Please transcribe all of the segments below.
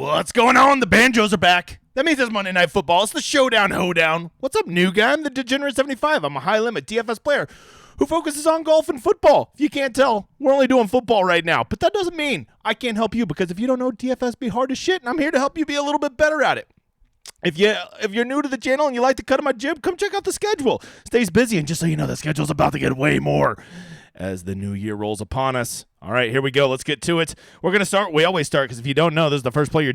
What's going on? The banjos are back. That means it's Monday Night Football. It's the Showdown, Hoedown. What's up, new guy? I'm the Degenerate 75. I'm a high-limit DFS player who focuses on golf and football. If you can't tell, we're only doing football right now. But that doesn't mean I can't help you, because if you don't know, DFS be hard as shit, and I'm here to help you be a little bit better at it. If you're new to the channel and you like to cut in my jib, come check out the schedule. Stays busy, and just so you know, the schedule's about to get way more as the new year rolls upon us. All right, here we go. Let's get to it. We're going to start. We always start, because if you don't know, this is the first place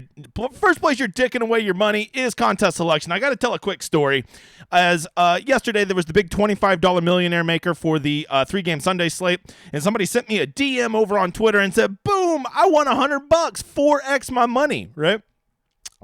you're dicking away your money is contest selection. I got to tell a quick story. As yesterday, there was the big $25 millionaire maker for the 3-game Sunday slate, and somebody sent me a DM over on Twitter and said, boom, I won $100, 4x my money, right?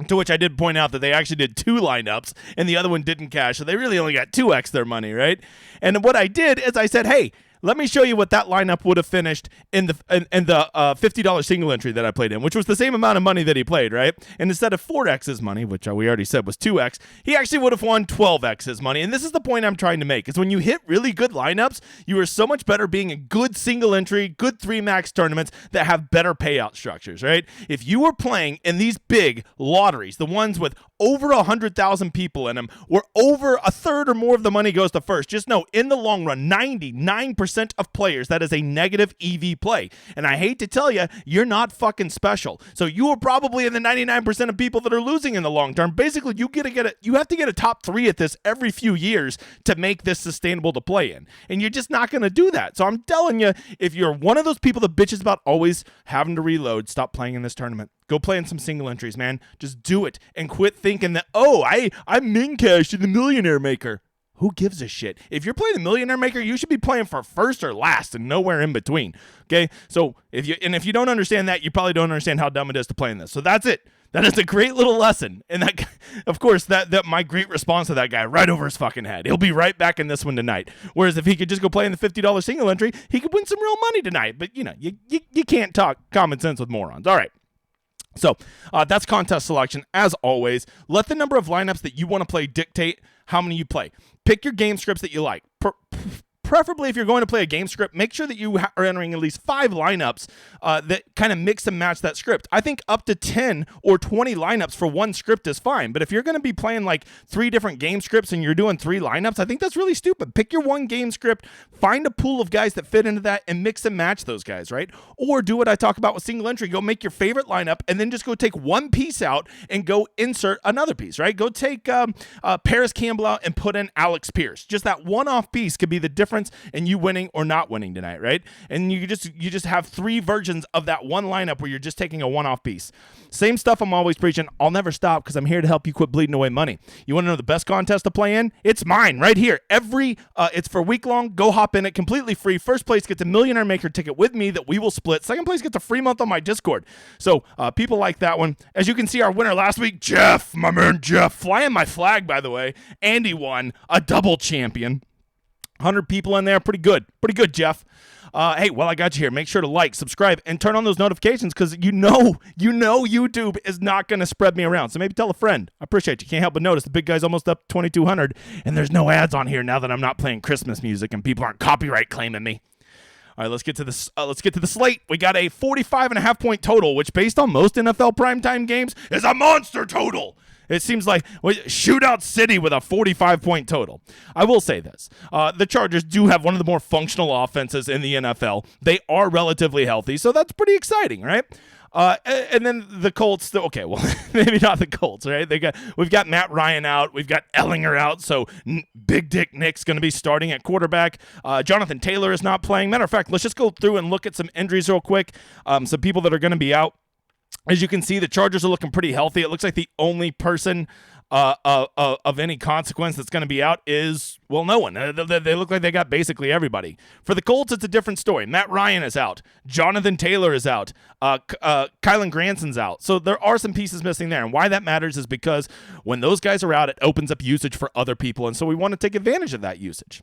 To which I did point out that they actually did 2 lineups, and the other one didn't cash, so they really only got 2x their money, right? And what I did is I said, hey, let me show you what that lineup would have finished in the $50 single entry that I played in, which was the same amount of money that he played, right? And instead of 4x's money, which we already said was 2x, he actually would have won 12x's money. And this is the point I'm trying to make, is when you hit really good lineups, you are so much better being a good single entry, good 3-max tournaments that have better payout structures, right? If you were playing in these big lotteries, the ones with over 100,000 people in them, where over a third or more of the money goes to first, just know in the long run, 99% of players, that is a negative EV play. And I hate to tell you, you're not fucking special. So you are probably in the 99% of people that are losing in the long term. Basically, you have to get a top 3 at this every few years to make this sustainable to play in. And you're just not going to do that. So I'm telling you, if you're one of those people that bitches about always having to reload, stop playing in this tournament. Go play in some single entries, man. Just do it and quit thinking that, I'm min cashed in the millionaire maker. Who gives a shit? If you're playing the millionaire maker, you should be playing for first or last and nowhere in between. Okay? So if you don't understand that, you probably don't understand how dumb it is to play in this. So that's it. That is a great little lesson. And that, of course, that my great response to that guy right over his fucking head. He'll be right back in this one tonight. Whereas if he could just go play in the $50 single entry, he could win some real money tonight. But you can't talk common sense with morons. All right. So that's contest selection. As always, let the number of lineups that you want to play dictate how many you play. Pick your game scripts that you like. Preferably, if you're going to play a game script, make sure that you are entering at least 5 lineups that kind of mix and match that script. I think up to 10 or 20 lineups for one script is fine. But if you're going to be playing like 3 different game scripts and you're doing 3 lineups, I think that's really stupid. Pick your one game script, find a pool of guys that fit into that, and mix and match those guys, right? Or do what I talk about with single entry. Go make your favorite lineup and then just go take one piece out and go insert another piece, right? Go take Paris Campbell out and put in Alex Pierce. Just that one-off piece could be the difference in you winning or not winning tonight, right? And you just have 3 versions of that one lineup where you're just taking a one-off piece. Same stuff I'm always preaching. I'll never stop, because I'm here to help you quit bleeding away money. You want to know the best contest to play in? It's mine right here. It's for a week long. Go hop in it completely free. First place gets a millionaire maker ticket with me that we will split. Second place gets a free month on my Discord. So people like that one. As you can see, our winner last week, Jeff, my man Jeff, flying my flag, by the way. Andy won, a double champion. 100 people in there. Pretty good, Jeff. Hey, while I got you here, make sure to like, subscribe, and turn on those notifications, because you know YouTube is not going to spread me around. So maybe tell a friend. I appreciate you. Can't help but notice the big guy's almost up 2,200, and there's no ads on here now that I'm not playing Christmas music and people aren't copyright claiming me. All right, let's get to this. Let's get to the slate. We got a 45.5 point total, which based on most NFL primetime games is a monster total. It seems like shootout city with a 45-point total. I will say this. The Chargers do have one of the more functional offenses in the NFL. They are relatively healthy, so that's pretty exciting, right? And then the Colts, okay, well, maybe not the Colts, right? We've got Matt Ryan out. We've got Ellinger out, so Big Dick Nick's going to be starting at quarterback. Jonathan Taylor is not playing. Matter of fact, let's just go through and look at some injuries real quick, some people that are going to be out. As you can see, the Chargers are looking pretty healthy. It looks like the only person of any consequence that's going to be out is, well, no one. They look like they got basically everybody. For the Colts, it's a different story. Matt Ryan is out. Jonathan Taylor is out. Kylan Granson's out. So there are some pieces missing there. And why that matters is because when those guys are out, it opens up usage for other people. And so we want to take advantage of that usage.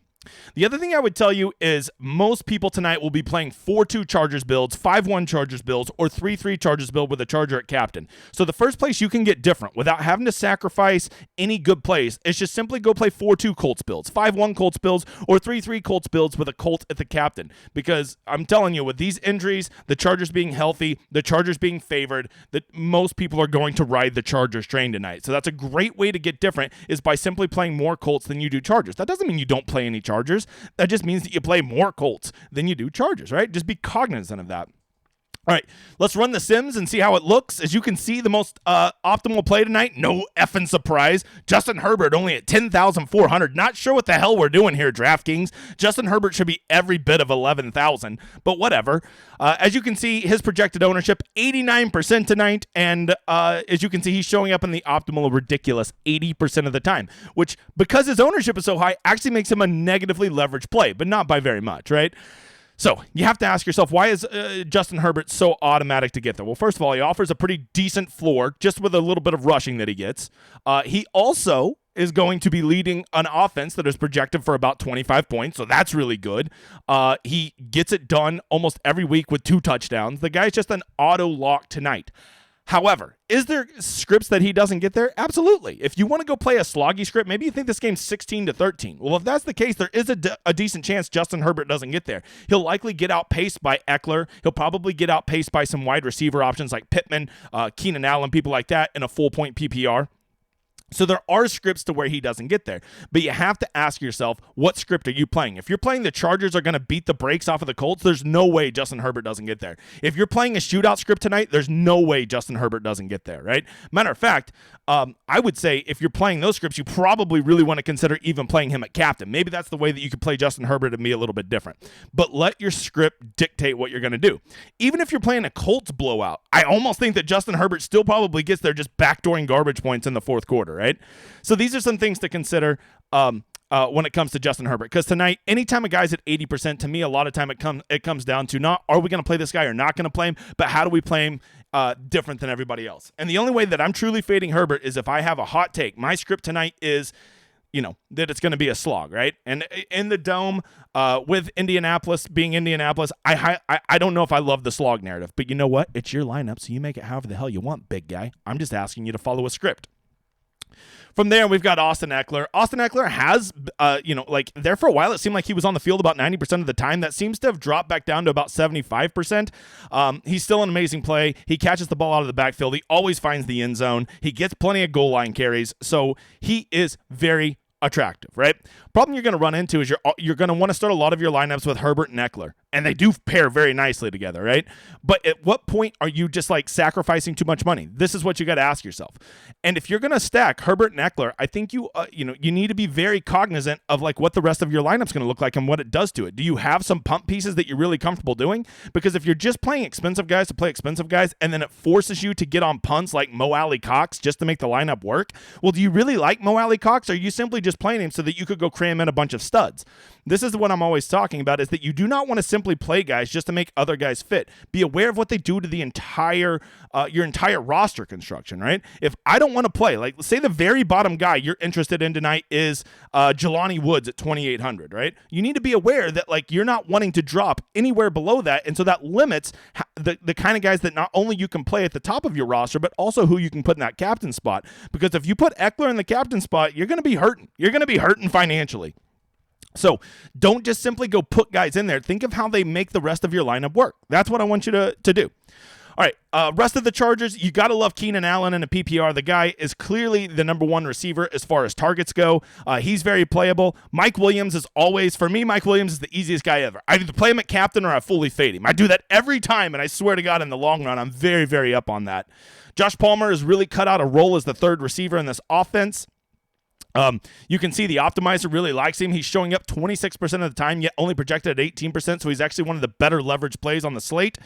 The other thing I would tell you is most people tonight will be playing 4-2 Chargers builds, 5-1 Chargers builds, or 3-3 Chargers build with a Charger at captain. So the first place you can get different without having to sacrifice any good plays is just simply go play 4-2 Colts builds, 5-1 Colts builds, or 3-3 Colts builds with a Colt at the captain. Because I'm telling you, with these injuries, the Chargers being healthy, the Chargers being favored, that most people are going to ride the Chargers train tonight. So that's a great way to get different is by simply playing more Colts than you do Chargers. That doesn't mean you don't play any Chargers. That just means that you play more Colts than you do Chargers, right? Just be cognizant of that. All right, let's run the Sims and see how it looks. As you can see, the most optimal play tonight, no effing surprise. Justin Herbert only at 10,400. Not sure what the hell we're doing here, DraftKings. Justin Herbert should be every bit of 11,000, but whatever. As you can see, his projected ownership, 89% tonight, and as you can see, he's showing up in the optimal ridiculous 80% of the time, which, because his ownership is so high, actually makes him a negatively leveraged play, but not by very much, right? So you have to ask yourself, why is Justin Herbert so automatic to get there? Well, first of all, he offers a pretty decent floor just with a little bit of rushing that he gets. He also is going to be leading an offense that is projected for about 25 points, so that's really good. He gets it done almost every week with 2 touchdowns. The guy's just an auto lock tonight. However, is there scripts that he doesn't get there? Absolutely. If you want to go play a sloggy script, maybe you think this game's 16-13. Well, if that's the case, there is a decent chance Justin Herbert doesn't get there. He'll likely get outpaced by Eckler. He'll probably get outpaced by some wide receiver options like Pittman, Keenan Allen, people like that in a full-point PPR. So there are scripts to where he doesn't get there, but you have to ask yourself, what script are you playing? If you're playing the Chargers are going to beat the brakes off of the Colts, there's no way Justin Herbert doesn't get there. If you're playing a shootout script tonight, there's no way Justin Herbert doesn't get there, right? Matter of fact, I would say if you're playing those scripts, you probably really want to consider even playing him at captain. Maybe that's the way that you could play Justin Herbert and be a little bit different. But let your script dictate what you're going to do. Even if you're playing a Colts blowout, I almost think that Justin Herbert still probably gets there just backdooring garbage points in the fourth quarter, right? So these are some things to consider when it comes to Justin Herbert. Because tonight, anytime a guy's at 80%, to me, a lot of time it comes down to not are we going to play this guy or not going to play him, but how do we play him different than everybody else. And the only way that I'm truly fading Herbert is if I have a hot take. My script tonight is, that it's going to be a slog, right? And in the Dome, with Indianapolis being Indianapolis, I don't know if I love the slog narrative. But you know what? It's your lineup, so you make it however the hell you want, big guy. I'm just asking you to follow a script. From there, we've got Austin Eckler. Austin Eckler has, there for a while, it seemed like he was on the field about 90% of the time. That seems to have dropped back down to about 75%. He's still an amazing play. He catches the ball out of the backfield. He always finds the end zone. He gets plenty of goal line carries. So he is very attractive, right? Problem you're going to run into is you're going to want to start a lot of your lineups with Herbert and Eckler, and they do pair very nicely together, right? But at what point are you just sacrificing too much money? This is what you got to ask yourself. And if you're going to stack Herbert and Eckler, I think you need to be very cognizant of what the rest of your lineup's going to look like and what it does to it. Do you have some pump pieces that you're really comfortable doing? Because if you're just playing expensive guys to play expensive guys, and then it forces you to get on punts like Mo Alley Cox just to make the lineup work, well, do you really like Mo Alley Cox, or are you simply just playing him so that you could go cram in a bunch of studs? This is what I'm always talking about, is that you do not want to simply play guys just to make other guys fit. Be aware of what they do to the your entire roster construction, right? If I don't want to play, say the very bottom guy you're interested in tonight is Jelani Woods at 2,800, right? You need to be aware that you're not wanting to drop anywhere below that, and so that limits the kind of guys that not only you can play at the top of your roster, but also who you can put in that captain spot. Because if you put Eckler in the captain spot, you're going to be hurting. You're going to be hurting financially. So don't just simply go put guys in there. Think of how they make the rest of your lineup work. That's what I want you to do. All right, rest of the Chargers, you got to love Keenan Allen in a PPR. The guy is clearly the number one receiver as far as targets go. He's very playable. Mike Williams is always, for me, Mike Williams is the easiest guy ever. I either play him at captain or I fully fade him. I do that every time, and I swear to God, in the long run, I'm very, very up on that. Josh Palmer has really cut out a role as the third receiver in this offense. You can see the optimizer really likes him. He's showing up 26% of the time, yet only projected at 18%, so he's actually one of the better leverage plays on the slate.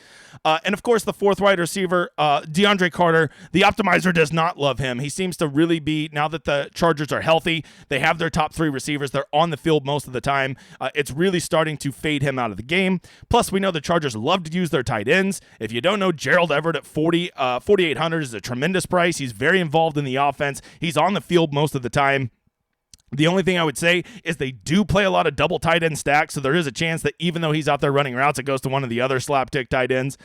And of course, the fourth wide receiver, DeAndre Carter, the optimizer does not love him. He seems to really be, now that the Chargers are healthy, they have their top three receivers, they're on the field most of the time. It's really starting to fade him out of the game. Plus, we know the Chargers love to use their tight ends. If you don't know, Gerald Everett at 4,800 is a tremendous price. He's very involved in the offense. He's on the field most of the time. The only thing I would say is they do play a lot of double tight end stacks, so there is a chance that even though he's out there running routes, it goes to one of the other slapdick tight ends.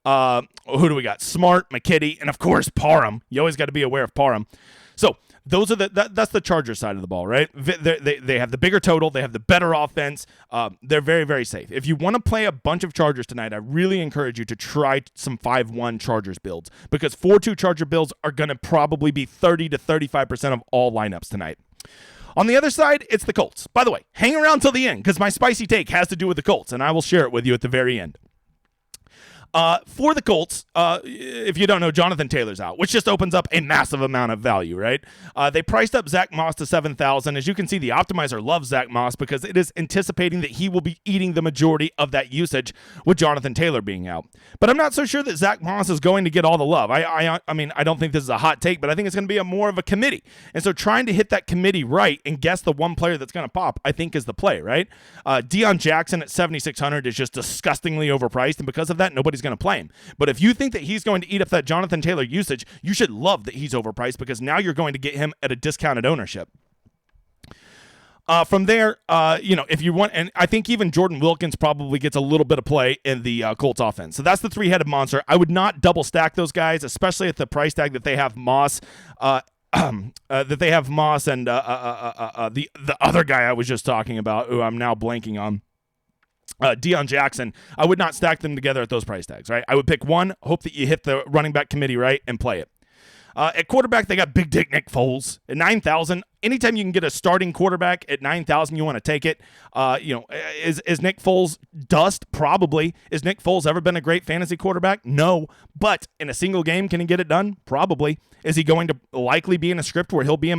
Who do we got? Smart, McKitty, and of course Parham. You always got to be aware of Parham. So those are that's the Chargers side of the ball, right? They have the bigger total. They have the better offense. They're very, very safe. If you want to play a bunch of Chargers tonight, I really encourage you to try some 5-1 Chargers builds, because 4-2 Charger builds are going to probably be 30 to 35% of all lineups tonight. On the other side, it's the Colts. By the way, hang around till the end, because my spicy take has to do with the Colts, and I will share it with you at the very end. For the Colts, if you don't know, Jonathan Taylor's out, which just opens up a massive amount of value, right? They priced up Zach Moss to $7,000. As you can see, the optimizer loves Zach Moss because it is anticipating that he will be eating the majority of that usage with Jonathan Taylor being out. But I'm not so sure that Zach Moss is going to get all the love. I mean, I don't think this is a hot take, but I think it's going to be more of a committee. And so trying to hit that committee right and guess the one player that's going to pop, I think is the play, right? Deion Jackson at $7,600 is just disgustingly overpriced, and because of that, nobody's going to play him. But if you think that he's going to eat up that Jonathan Taylor usage, you should love that he's overpriced, because now you're going to get him at a discounted ownership. From there, if you want, and I think even Jordan Wilkins probably gets a little bit of play in the Colts offense. So that's the three-headed monster. I would not double stack those guys, especially at the price tag that they have Moss. And the other guy I was just talking about, who I'm now blanking on. Deion Jackson, I would not stack them together at those price tags, right? I would pick one, hope that you hit the running back committee right, and play it. At quarterback, they got big dick Nick Foles at $9,000. Anytime you can get a starting quarterback at $9,000, you want to take it. Is Nick Foles dust? Probably. Is Nick Foles ever been a great fantasy quarterback? No. But in a single game, can he get it done? Probably. Is he going to likely be in a script where he'll be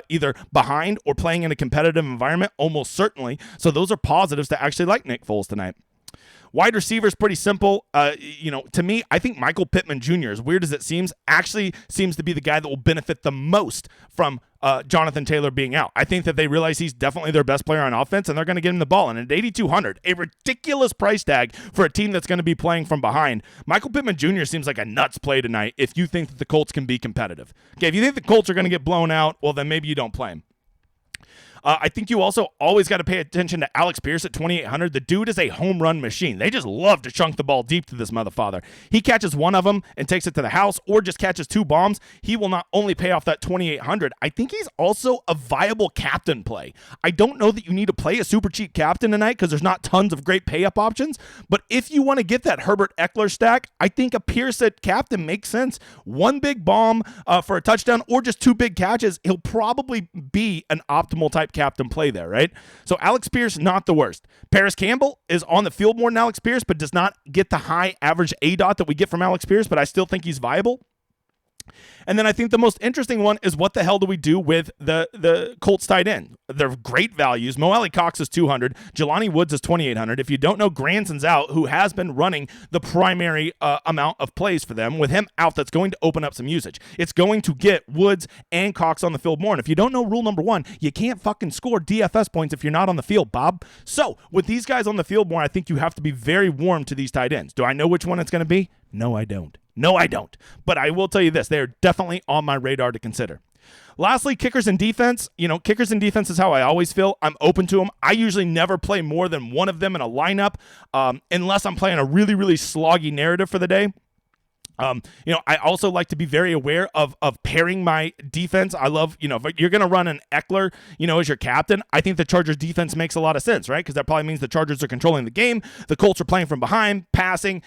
either behind or playing in a competitive environment? Almost certainly. So those are positives to actually like Nick Foles tonight. Wide receiver is pretty simple. To me, I think Michael Pittman Jr., as weird as it seems, actually seems to be the guy that will benefit the most from Jonathan Taylor being out. I think that they realize he's definitely their best player on offense, and they're going to get him the ball. And at $8,200, a ridiculous price tag for a team that's going to be playing from behind, Michael Pittman Jr. seems like a nuts play tonight if you think that the Colts can be competitive. Okay, if you think the Colts are going to get blown out, well, then maybe you don't play him. I think you also always got to pay attention to Alex Pierce at $2,800. The dude is a home run machine. They just love to chunk the ball deep to this motherfather. He catches one of them and takes it to the house, or just catches two bombs. He will not only pay off that $2,800, I think he's also a viable captain play. I don't know that you need to play a super cheap captain tonight because there's not tons of great pay-up options, but if you want to get that Herbert Eckler stack, I think a Pierce at captain makes sense. One big bomb for a touchdown, or just two big catches, he'll probably be an optimal type captain play there, right? So Alex Pierce, not the worst. Paris Campbell is on the field more than Alex Pierce, but does not get the high average ADOT that we get from Alex Pierce, but I still think he's viable. And then I think the most interesting one is, what the hell do we do with the Colts tight end? They're great values. Mo Alley Cox is $200. Jelani Woods is $2,800. If you don't know, Granson's out, who has been running the primary amount of plays for them. With him out, that's going to open up some usage. It's going to get Woods and Cox on the field more. And if you don't know rule number one, you can't fucking score DFS points if you're not on the field, Bob. So with these guys on the field more, I think you have to be very warm to these tight ends. Do I know which one it's going to be? No, I don't. But I will tell you this. They are definitely on my radar to consider. Lastly, kickers and defense. Kickers and defense is how I always feel. I'm open to them. I usually never play more than one of them in a lineup unless I'm playing a really, really sloggy narrative for the day. I also like to be very aware of pairing my defense. I love, if you're going to run an Eckler, as your captain, I think the Chargers defense makes a lot of sense, right? Because that probably means the Chargers are controlling the game. The Colts are playing from behind, passing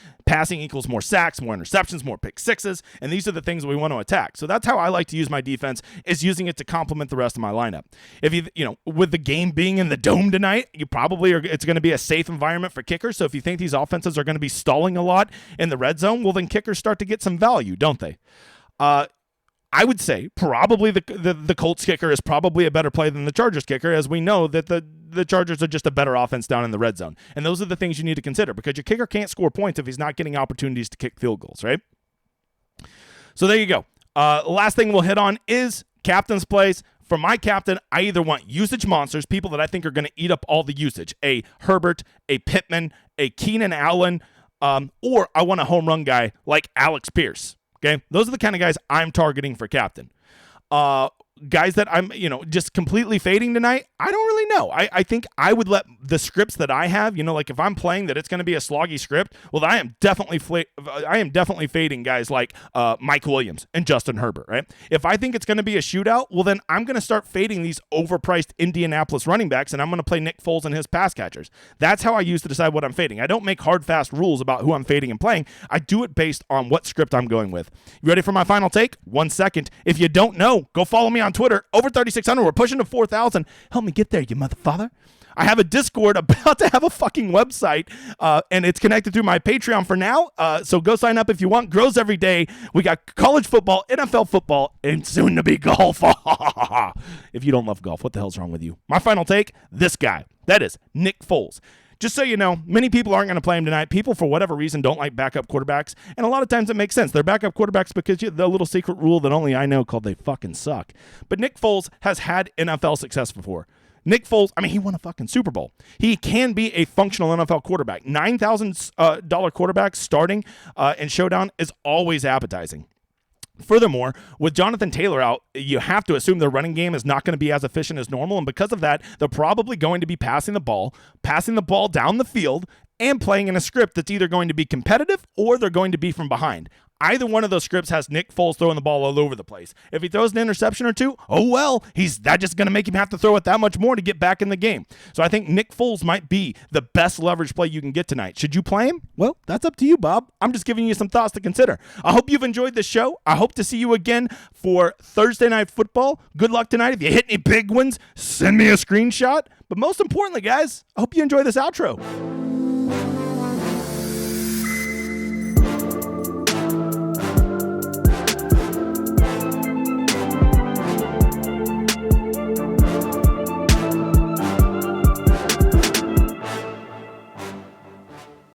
equals more sacks, more interceptions, more pick sixes, and these are the things we want to attack. So that's how I like to use my defense, is using it to complement the rest of my lineup. If with the game being in the dome tonight, it's going to be a safe environment for kickers. So if you think these offenses are going to be stalling a lot in the red zone, well, then kickers start to get some value, don't they? I would say probably the Colts kicker is probably a better play than the Chargers kicker, as we know that the Chargers are just a better offense down in the red zone. And those are the things you need to consider, because your kicker can't score points if he's not getting opportunities to kick field goals, right? So there you go. Last thing we'll hit on is captain's plays. For my captain, I either want usage monsters, people that I think are going to eat up all the usage, a Herbert, a Pittman, a Keenan Allen, or I want a home run guy like Alex Pierce. Okay, those are the kind of guys I'm targeting for captain. guys that I'm, just completely fading tonight, I don't really know. I think I would let the scripts that I have, like if I'm playing that it's going to be a sloggy script, well, I am definitely fading guys like Mike Williams and Justin Herbert, right? If I think it's going to be a shootout, well, then I'm going to start fading these overpriced Indianapolis running backs, and I'm going to play Nick Foles and his pass catchers. That's how I use to decide what I'm fading. I don't make hard, fast rules about who I'm fading and playing. I do it based on what script I'm going with. You ready for my final take? 1 second. If you don't know, go follow me on Twitter. Over 3,600. We're pushing to 4,000. Help me get there, you motherfather. I have a Discord about to have a fucking website, and it's connected through my Patreon for now. So go sign up if you want. Grows every day. We got college football, NFL football, and soon to be golf. If you don't love golf, what the hell's wrong with you? My final take, this guy. That is Nick Foles. Just so you know, many people aren't going to play him tonight. People, for whatever reason, don't like backup quarterbacks. And a lot of times it makes sense. They're backup quarterbacks because the little secret rule that only I know called they fucking suck. But Nick Foles has had NFL success before. Nick Foles, he won a fucking Super Bowl. He can be a functional NFL quarterback. $9,000 quarterback starting in Showdown is always appetizing. Furthermore, with Jonathan Taylor out, you have to assume their running game is not going to be as efficient as normal, and because of that, they're probably going to be passing the ball down the field, and playing in a script that's either going to be competitive or they're going to be from behind. Either one of those scripts has Nick Foles throwing the ball all over the place. If he throws an interception or two, oh well, that's just going to make him have to throw it that much more to get back in the game. So I think Nick Foles might be the best leverage play you can get tonight. Should you play him? Well, that's up to you, Bob. I'm just giving you some thoughts to consider. I hope you've enjoyed the show. I hope to see you again for Thursday Night Football. Good luck tonight. If you hit any big ones, send me a screenshot. But most importantly, guys, I hope you enjoy this outro.